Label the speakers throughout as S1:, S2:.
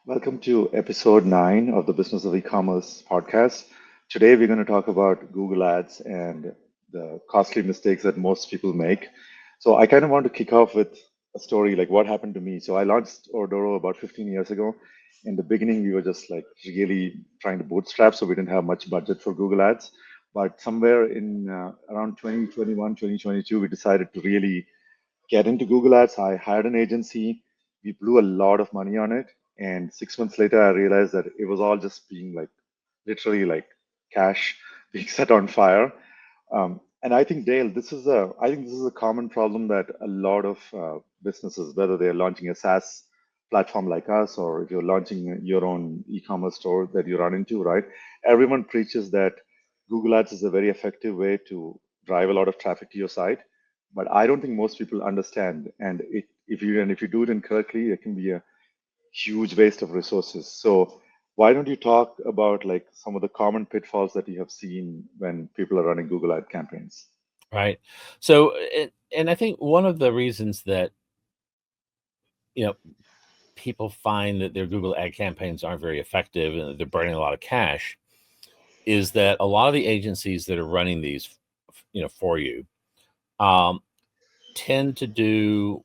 S1: Welcome to episode 9 of the Business of E-commerce podcast. Today we're going to talk about Google Ads and the costly mistakes that most people make. So I kind of want to kick off with a story like what happened to me. So I launched Ordoro about 15 years ago. In the beginning, we were just like really trying to bootstrap, so we didn't have much budget for Google Ads. But somewhere in around 2021, 2022, we decided to really get into Google Ads. I hired an agency. We blew a lot of money on it. And 6 months later, I realized that it was all just being like literally like cash being set on fire. And I think Dale, I think this is a common problem that a lot of businesses, whether they're launching a SaaS platform like us, or if you're launching your own e-commerce store that you run into, right? Everyone preaches that Google Ads is a very effective way to drive a lot of traffic to your site, but I don't think most people understand. And if you do it incorrectly, it can be a huge waste of resources. So why don't you talk about like some of the common pitfalls that you have seen when people are running Google ad campaigns?
S2: Right. So, and I think one of the reasons that, you know, people find that their Google ad campaigns aren't very effective and that they're burning a lot of cash is that a lot of the agencies that are running these, for you, um, tend to do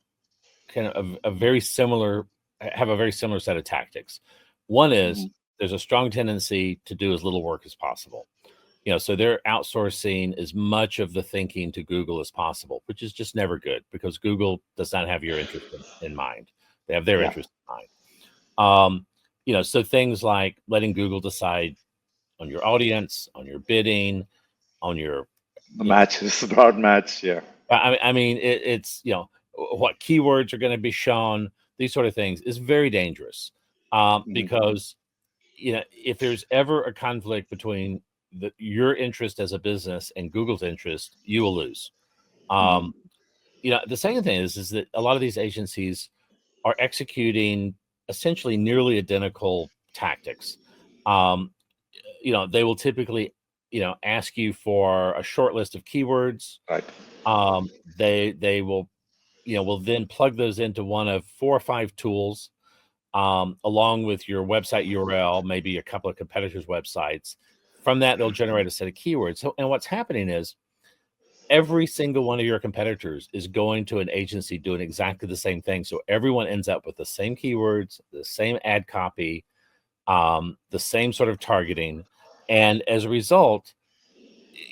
S2: kind of a very similar, have a very similar set of tactics. One is
S1: Mhm.
S2: there's a strong tendency to do as little work as possible. So they're outsourcing as much of the thinking to Google as possible, which is just never good because Google does not have your interest in mind. They have their
S1: Yeah,
S2: interest in mind. So things like letting Google decide on your audience, on your bidding, on your,
S1: a
S2: you know,
S1: match is a broad match. Yeah.
S2: I mean, it's what keywords are going to be shown. These sort of things is very dangerous
S1: Mhm.
S2: because if there's ever a conflict between your interest as a business and Google's interest, you will lose.
S1: Mhm.
S2: Um, the second thing is that a lot of these agencies are executing essentially nearly identical tactics. Um, they will typically, ask you for a short list of keywords.
S1: Right.
S2: They will then plug those into one of 4 or 5 tools, along with your website URL, maybe a couple of competitors' websites. From that, they'll generate a set of keywords. So, and what's happening is every single one of your competitors is going to an agency doing exactly the same thing. So everyone ends up with the same keywords, the same ad copy, the same sort of targeting. And as a result,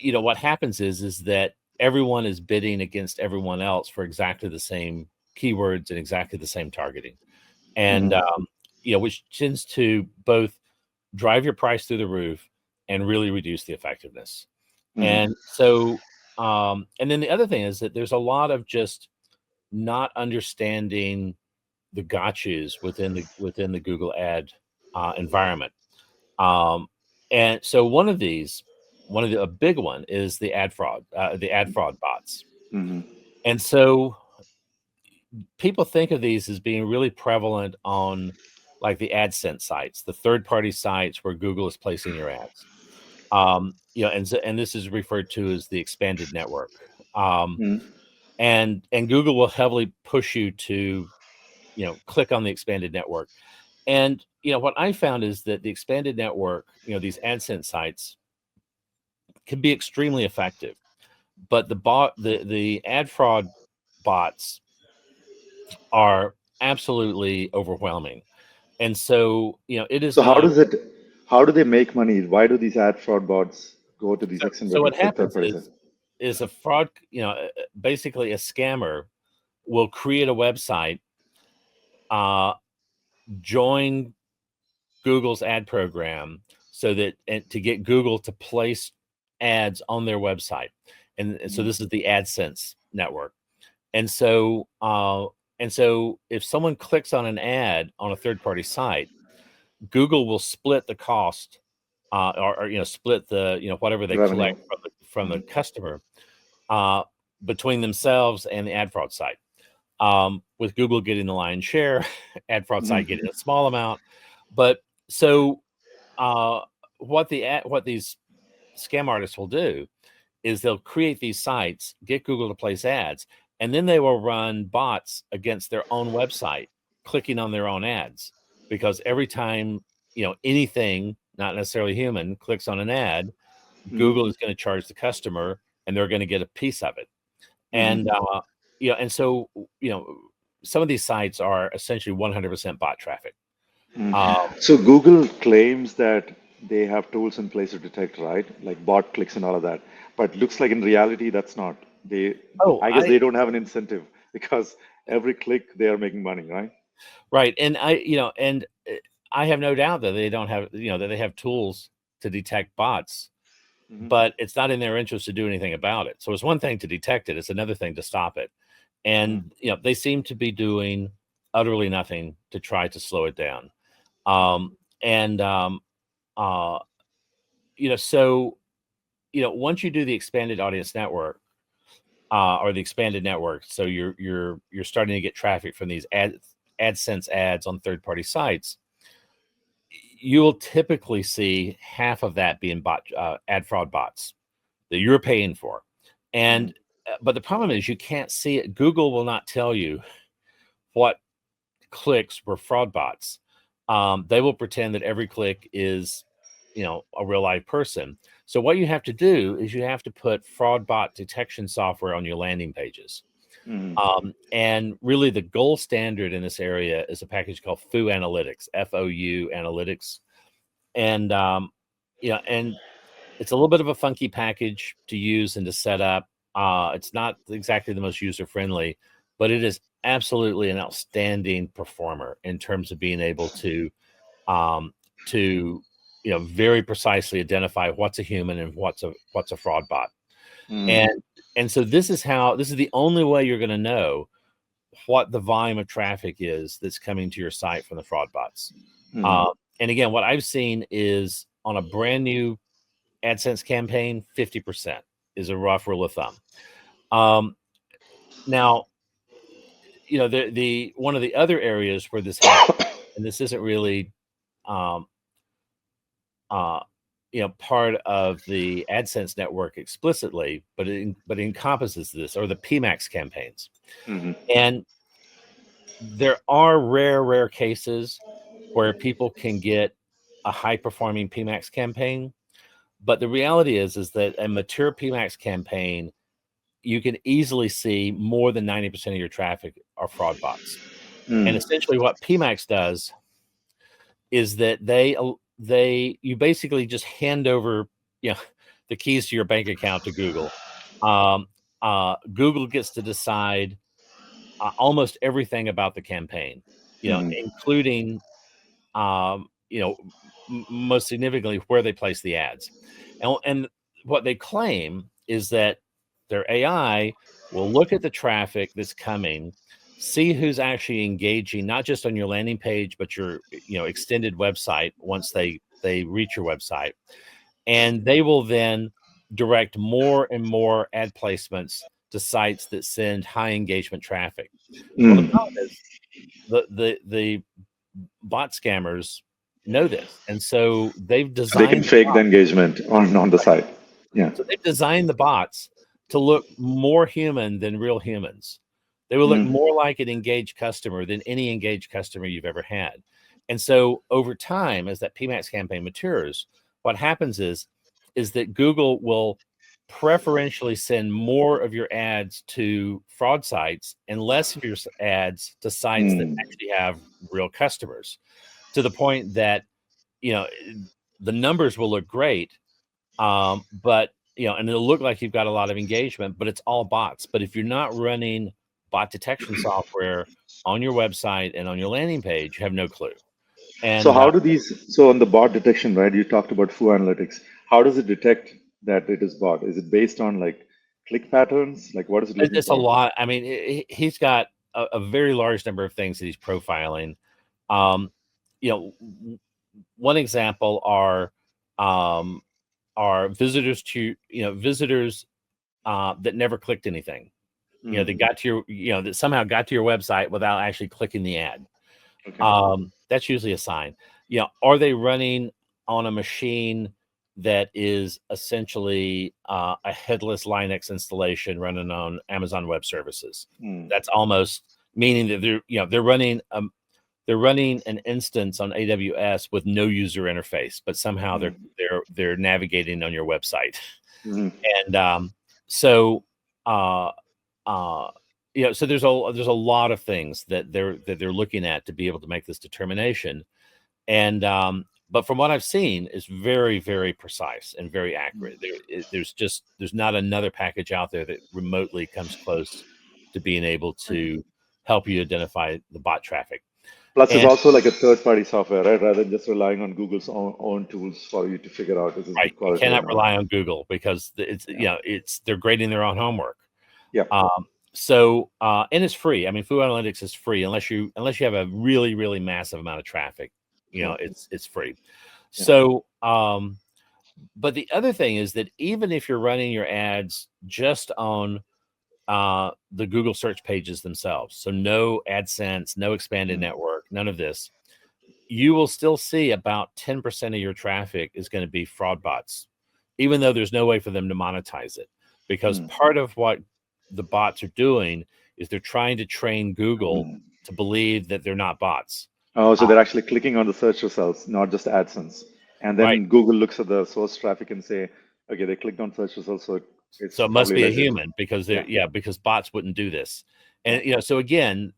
S2: what happens is that everyone is bidding against everyone else for exactly the same keywords and exactly the same targeting. And,
S1: Mhm.
S2: which tends to both drive your price through the roof and really reduce the effectiveness.
S1: Mhm.
S2: And so, and then the other thing is that there's a lot of just not understanding the gotchas within the Google ad environment. Um, and so a big one is the ad fraud bots.
S1: Mhm.
S2: And so people think of these as being really prevalent on like the AdSense sites, the third party sites where Google is placing your ads. And this is referred to as the expanded network. Um,
S1: Mhm.
S2: and Google will heavily push you to, click on the expanded network. And what I found is that the expanded network, these AdSense sites can be extremely effective, but the ad fraud bots are absolutely overwhelming. And so, it is
S1: So
S2: not
S1: how do they make money? Why do these ad fraud bots go to these
S2: so
S1: extended
S2: what
S1: third
S2: happens
S1: party sites?
S2: is a fraud, basically a scammer will create a website, uh, join Google's ad program so that and to get Google to place ads on their website. And so
S1: Mhm.
S2: this is the AdSense network. And so if someone clicks on an ad on a third party site, Google will split the cost, or split the whatever they
S1: Revenue.
S2: collect from the
S1: Mhm.
S2: customer, uh, between themselves and the ad fraud site. With Google getting the lion's share, ad fraud site getting
S1: Mhm.
S2: a small amount. But so uh, what these scam artists will do is they'll create these sites, get Google to place ads, and then they will run bots against their own website, clicking on their own ads. because every time anything, not necessarily human, clicks on an ad,
S1: Mm-hmm.
S2: Google is going to charge the customer, and they're going to get a piece of it.
S1: Mm-hmm.
S2: And and so some of these sites are essentially 100% bot traffic.
S1: So Google claims that they have tools in place to detect, right? Like bot clicks and all of that. But looks like in reality, that's not.
S2: Oh,
S1: I guess they don't have an incentive because every click they are making money, right?
S2: right. And I have no doubt that they don't have, that they have tools to detect bots,
S1: Mm-hmm.
S2: but it's not in their interest to do anything about it. So it's one thing to detect it, it's another thing to stop it. And they seem to be doing utterly nothing to try to slow it down. And uh, so once you do the expanded audience network, or the expanded network, so you're starting to get traffic from these AdSense ads on third-party sites. You will typically see half of that being ad fraud bots that you're paying for. And but the problem is you can't see it. Google will not tell you what clicks were fraud bots. They will pretend that every click is a real live person. So what you have to do is you have to put fraud bot detection software on your landing pages.
S1: Mm-hmm.
S2: And really the gold standard in this area is a package called FOU Analytics, FOU Analytics. And and it's a little bit of a funky package to use and to set up. It's not exactly the most user friendly, but it is absolutely an outstanding performer in terms of being able to um, very precisely identify what's a human and what's a fraud bot.
S1: Mm-hmm.
S2: And so this is the only way you're going to know what the volume of traffic is that's coming to your site from the fraud bots.
S1: Mm-hmm.
S2: And again, what I've seen is on a brand new AdSense campaign, 50% is a rough rule of thumb. Now, the one of the other areas where this happens, and this isn't really um, part of the AdSense network explicitly, but it encompasses this, or the PMAX campaigns.
S1: Mm-hmm.
S2: And there are rare cases where people can get a high performing PMAX campaign, but the reality is that a mature PMAX campaign, you can easily see more than 90% of your traffic are fraud bots. And essentially what PMAX does is that you basically just hand over, the keys to your bank account to Google. Google gets to decide almost everything about the campaign,
S1: Mm-hmm.
S2: including, um, you know, most significantly where they place the ads. And what they claim is that their AI will look at the traffic that's coming, see who's actually engaging, not just on your landing page, but your, extended website once they reach your website. And they will then direct more and more ad placements to sites that send high engagement traffic. Well, the problem is the bot scammers know this, and so they've
S1: So they can
S2: designed
S1: fake the engagement on the site. Yeah.
S2: the bots to look more human than real humans. They will look
S1: Mm-hmm.
S2: more like an engaged customer than any engaged customer you've ever had. And so over time, as that PMAX campaign matures, what happens is that Google will preferentially send more of your ads to fraud sites and less of your ads to sites that actually have real customers, to the point that you know the numbers will look great, but and it'll look like you've got a lot of engagement, but it's all bots. But if you're not running bot detection software on your website and on your landing page, you have no clue.
S1: So
S2: And
S1: how do these, so on the bot detection, right? You talked about FOO Analytics. How does it detect that it is bot? Is it based on like click patterns? Like what is it looking
S2: it's a
S1: for?
S2: lot. I mean, he's got a very large number of things that he's profiling. Um, One example um, are visitors to visitors that never clicked anything. They got to your that somehow got to your website without actually clicking the ad.
S1: Okay.
S2: That's usually a sign. Are they running on a machine that is essentially a headless Linux installation running on Amazon Web Services?
S1: Mm.
S2: That's almost meaning that they're running they're running an instance on AWS with no user interface, but somehow
S1: Mhm.
S2: they're navigating on your website.
S1: Mhm.
S2: And so uh, uh, so there's a lot of things that they're looking at to be able to make this determination. And but from what I've seen, is very, very precise and very accurate. There's not another package out there that remotely comes close to being able
S1: Okay.
S2: to help you identify the bot traffic.
S1: Plus, it's
S2: And
S1: also like a third-party software, right? Rather than just relying on Google's own tools for you to figure out is this
S2: right,
S1: good
S2: you
S1: quality or
S2: cannot
S1: not.
S2: rely on Google because
S1: Yeah.
S2: it's they're grading their own homework.
S1: Yeah.
S2: And it's free. I mean, Food Analytics is free unless you have a really, really massive amount of traffic.
S1: Sure.
S2: It's free.
S1: Yeah.
S2: So, but the other thing is that even if you're running your ads just on the Google search pages themselves, so no AdSense, no expanded
S1: Mm.
S2: network, none of this, you will still see about 10% of your traffic is going to be fraud bots, even though there's no way for them to monetize it. Because
S1: Mm.
S2: part of what the bots are doing is they're trying to train Google
S1: Mm.
S2: to believe that they're not bots.
S1: Oh, so
S2: Uh,
S1: they're actually clicking on the search results, not just AdSense. And
S2: right.
S1: then Google looks at the source traffic and say, okay, they clicked on search results, so
S2: So
S1: it's
S2: it must
S1: probably
S2: be a
S1: legit.
S2: human because
S1: Yeah.
S2: because bots wouldn't do this.
S1: Yeah.
S2: And so again,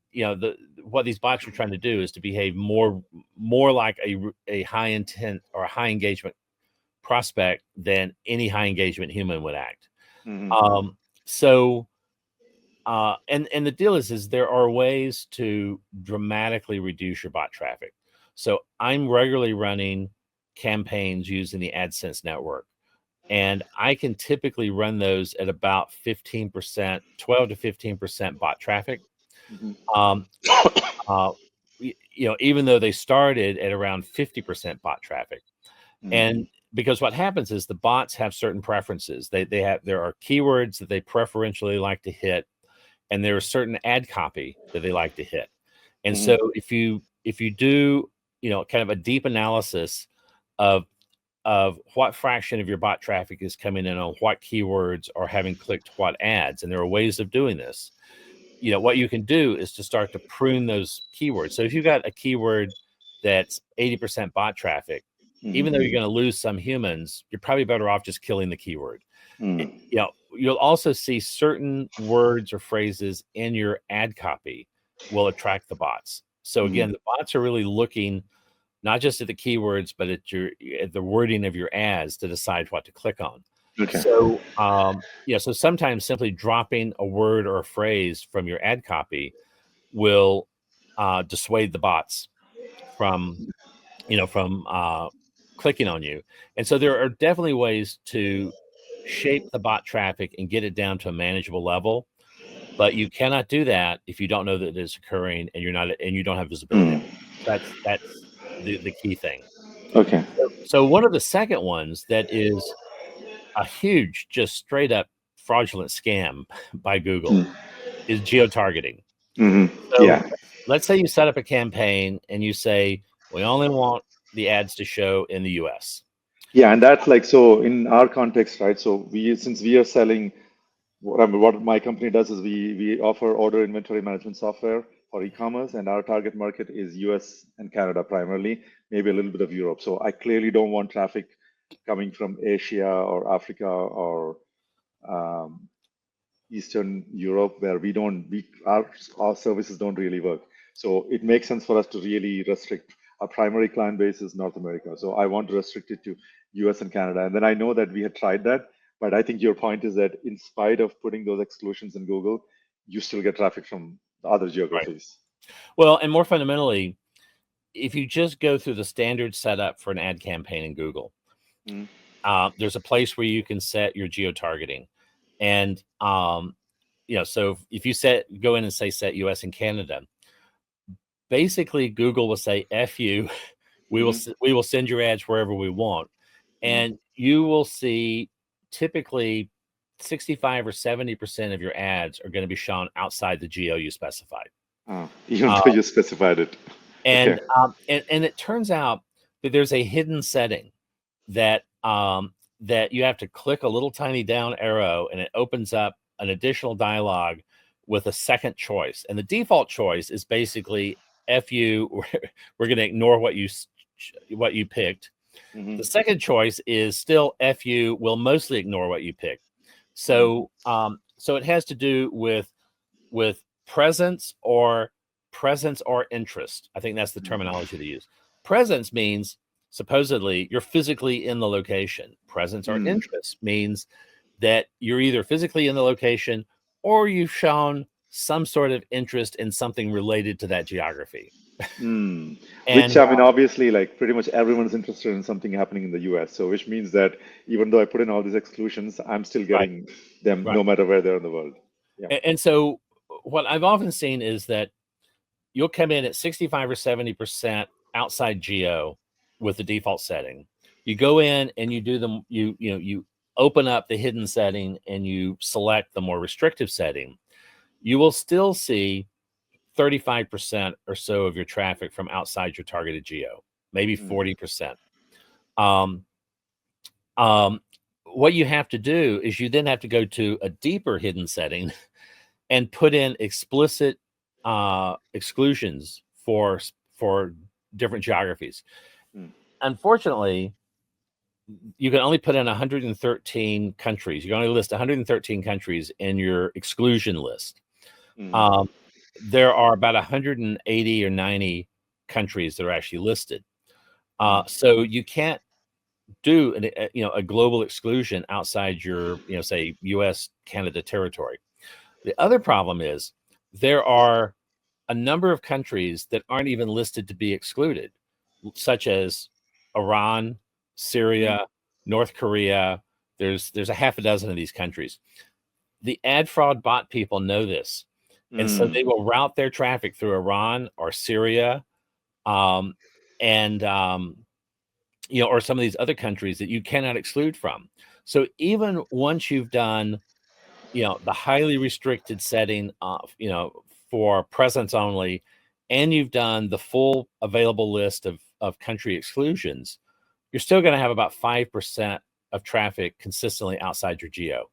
S2: what these bots are trying to do is to behave more like a high intent or a high engagement prospect than any high engagement human would act.
S1: Hmm.
S2: Um, so and the deal is there are ways to dramatically reduce your bot traffic. So I'm regularly running campaigns using the AdSense network. And I can typically run those at about 15%, 12 to 15% bot traffic.
S1: Hmm.
S2: Um, uh, Even though they started at around 50% bot traffic.
S1: Hmm.
S2: And because what happens is the bots have certain preferences. There are keywords that they preferentially like to hit, and there is certain ad copy that they like to hit. And
S1: Hmm.
S2: so if you do, kind of a deep analysis of what fraction of your bot traffic is coming in on what keywords or having clicked what ads, and there are ways of doing this. What you can do is to start to prune those keywords. So if you've got a keyword that's 80% bot traffic, even though
S1: Hmm.
S2: you're going to lose some humans, you're probably better off just killing the keyword.
S1: Mm.
S2: You'll also see certain words or phrases in your ad copy will attract the bots. So
S1: Mm.
S2: again, the bots are really looking not just at the keywords, but at the wording of your ads to decide what to click on.
S1: Okay.
S2: So so sometimes simply dropping a word or a phrase from your ad copy will dissuade the bots from clicking on you. And so there are definitely ways to shape the bot traffic and get it down to a manageable level. But you cannot do that if you don't know that it's occurring and you don't have visibility of
S1: Mm.
S2: it. That's the key thing.
S1: Okay.
S2: So one of the second ones that is a huge, just straight up fraudulent scam by Google
S1: Mm.
S2: is geo-targeting.
S1: Hmm.
S2: So
S1: Yeah.
S2: let's say you set up a campaign and you say, we only want the ads to show in the US.
S1: Yeah, and that's like so in our context, right? So since we are selling, what my company does is we offer order inventory management software for e-commerce, and our target market is US and Canada primarily, maybe a little bit of Europe. So I clearly don't want traffic coming from Asia or Africa or um, Eastern Europe where our services don't really work. So it makes sense for us to really restrict. Our primary client base is North America. So I want to restrict it to US and Canada. And then I know that we had tried that, but I think your point is that in spite of putting those exclusions in Google, you still get traffic from the other
S2: Right.
S1: geographies.
S2: Well, and more fundamentally, if you just go through the standard setup for an ad campaign in Google,
S1: Mm.
S2: there's a place where you can set your geo-targeting. And so if you go in and set US and Canada, basically Google will say, F you,
S1: Hmm.
S2: we will send your ads wherever we want.
S1: Hmm.
S2: And you will see typically 65 or 70% of your ads are going to be shown outside the geo you specified.
S1: Oh, even
S2: Uh,
S1: though you specified it. Okay.
S2: and it turns out that there's a hidden setting that that you have to click a little tiny down arrow, and it opens up an additional dialog with a second choice. And the default choice is basically F you, we're going to ignore what you picked. The second choice is still F you, we'll mostly ignore what you picked. So so it has to do with presence or interest. I think that's the terminology to use. Presence means supposedly you're physically in the location. Presence or interest means that you're either physically in the location or you've shown some sort of interest in something related to that geography.
S1: Which, I mean, obviously, like pretty much everyone's interested in something happening in the US. So, which means that even though I put in all these exclusions, I'm still
S2: Right,
S1: getting them
S2: right.
S1: no matter where they're in the world. Yeah.
S2: And so what I've often seen is that you'll come in at 65 or 70% outside geo with the default setting. You go in and you do them, you open up the hidden setting and you select the more restrictive setting. You will still see 35% or so of your traffic from outside your targeted geo, maybe 40%. What you have to do is you then have to go to a deeper hidden setting and put in explicit exclusions for different geographies. Unfortunately, you can only put in 113 countries. You can only list 113 countries in your exclusion list. There are about 180 or 90 countries that are actually listed. So you can't do a global exclusion outside your, say, US, Canada territory. The other problem is there are a number of countries that aren't even listed to be excluded, such as Iran, Syria, North Korea. There's a half a dozen of these countries. The ad fraud bot people know this. And so they will route their traffic through Iran or Syria, or some of these other countries that you cannot exclude from. So even once you've done, the highly restricted setting of, for presence only, and you've done the full available list of country exclusions, you're still going to have about 5% of traffic consistently outside your geo.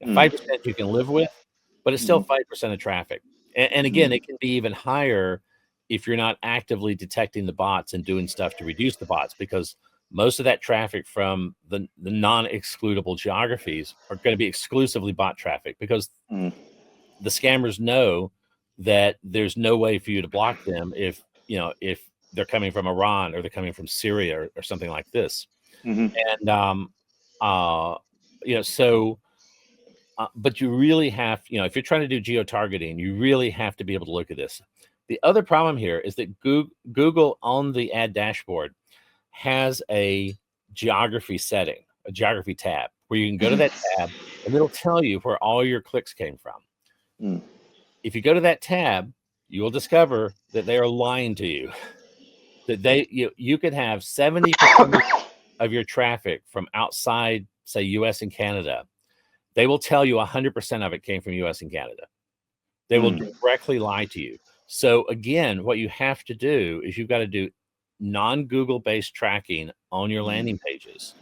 S2: 5% you can live with, but it's still 5% of traffic. And again, it can be even higher if you're not actively detecting the bots and doing stuff to reduce the bots, because most of that traffic from the non-excludable geographies are going to be exclusively bot traffic, because the scammers know that there's no way for you to block them if they're coming from Iran or they're coming from Syria or something like this. And but you really have, if you're trying to do geo-targeting, you really have to be able to look at this. The other problem here is that Google on the ad dashboard has a geography setting, a geography tab, where you can go to that tab and it'll tell you where all your clicks came from. If you go to that tab, you will discover that they are lying to you. That you could have 70% of your traffic from outside, say, US and Canada. They will tell you 100% of it came from US and Canada. They will directly lie to you. So again, what you have to do is you've got to do non-Google based tracking on your landing pages.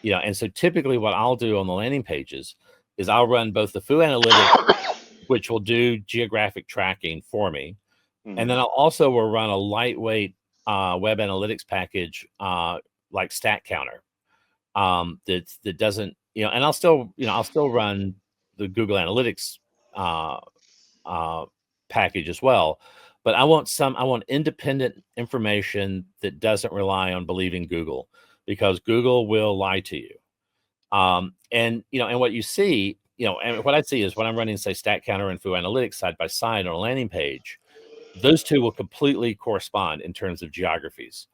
S2: And so typically what I'll do on the landing pages is I'll run both the Foo Analytics, which will do geographic tracking for me. And then I'll also will run a lightweight web analytics package like Stat Counter that doesn't, and I'll still run the Google Analytics package as well. But I want independent information that doesn't rely on believing Google, because Google will lie to you. And what you see, and what I see is when I'm running, say, Stat Counter and Foo Analytics side by side on a landing page, those two will completely correspond in terms of geographies.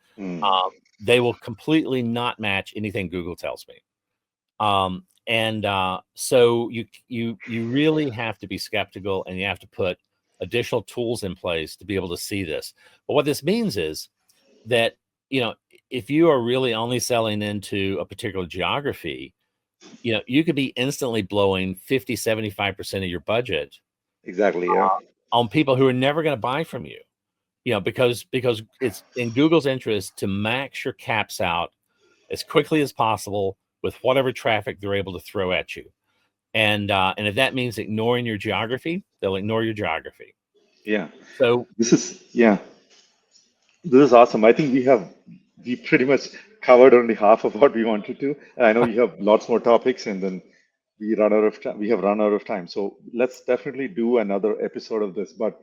S2: They will completely not match anything Google tells me. So you really have to be skeptical, and you have to put additional tools in place to be able to see this. But what this means is that, if you are really only selling into a particular geography, you could be instantly blowing 50, 75% of your budget.
S1: Exactly. Yeah.
S2: On people who are never going to buy from you, because it's in Google's interest to max your caps out as quickly as possible with whatever traffic they're able to throw at you. And if that means ignoring your geography, they'll ignore your geography.
S1: Yeah.
S2: So
S1: This is, yeah. This is awesome. I think we pretty much covered only half of what we wanted to. And I know you have lots more topics, and then we have run out of time. So let's definitely do another episode of this, but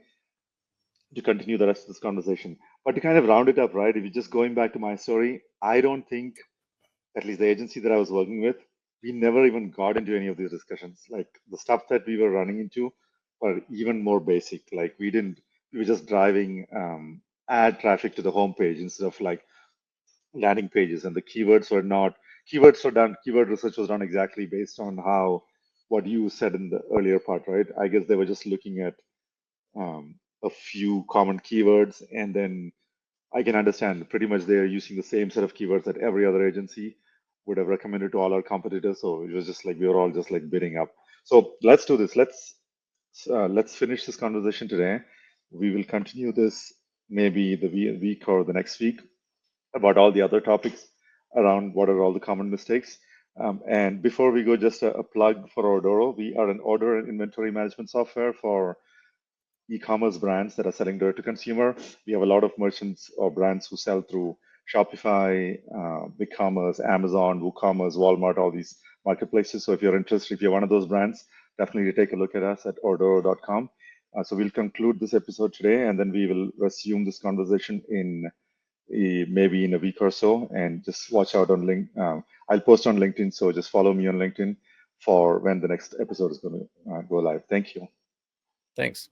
S1: to continue the rest of this conversation. But to kind of round it up, right? If you're just going back to my story, I don't think, at least the agency that I was working with, we never even got into any of these discussions. Like the stuff that we were running into were even more basic. Like we were just driving ad traffic to the homepage instead of like landing pages, and the keywords were not, keywords were done, keyword research was done exactly based on how, what you said in the earlier part, right? I guess they were just looking at a few common keywords, and then I can understand pretty much they're using the same set of keywords that every other agency would have recommended to all our competitors. So it was just like we were all just like bidding up. So let's do this. Let's finish this conversation today. We will continue this maybe the week or the next week about all the other topics around what are all the common mistakes. And before we go, just a plug for Ordoro. We are an order and inventory management software for e-commerce brands that are selling direct to consumer. We have a lot of merchants or brands who sell through Shopify, BigCommerce, Amazon, WooCommerce, Walmart, all these marketplaces. So if you're interested, if you're one of those brands, definitely take a look at us at ordoro.com. So we'll conclude this episode today, and then we will resume this conversation in maybe in a week or so. And just watch out on link. I'll post on LinkedIn, so just follow me on LinkedIn for when the next episode is going to go live. Thank you.
S2: Thanks.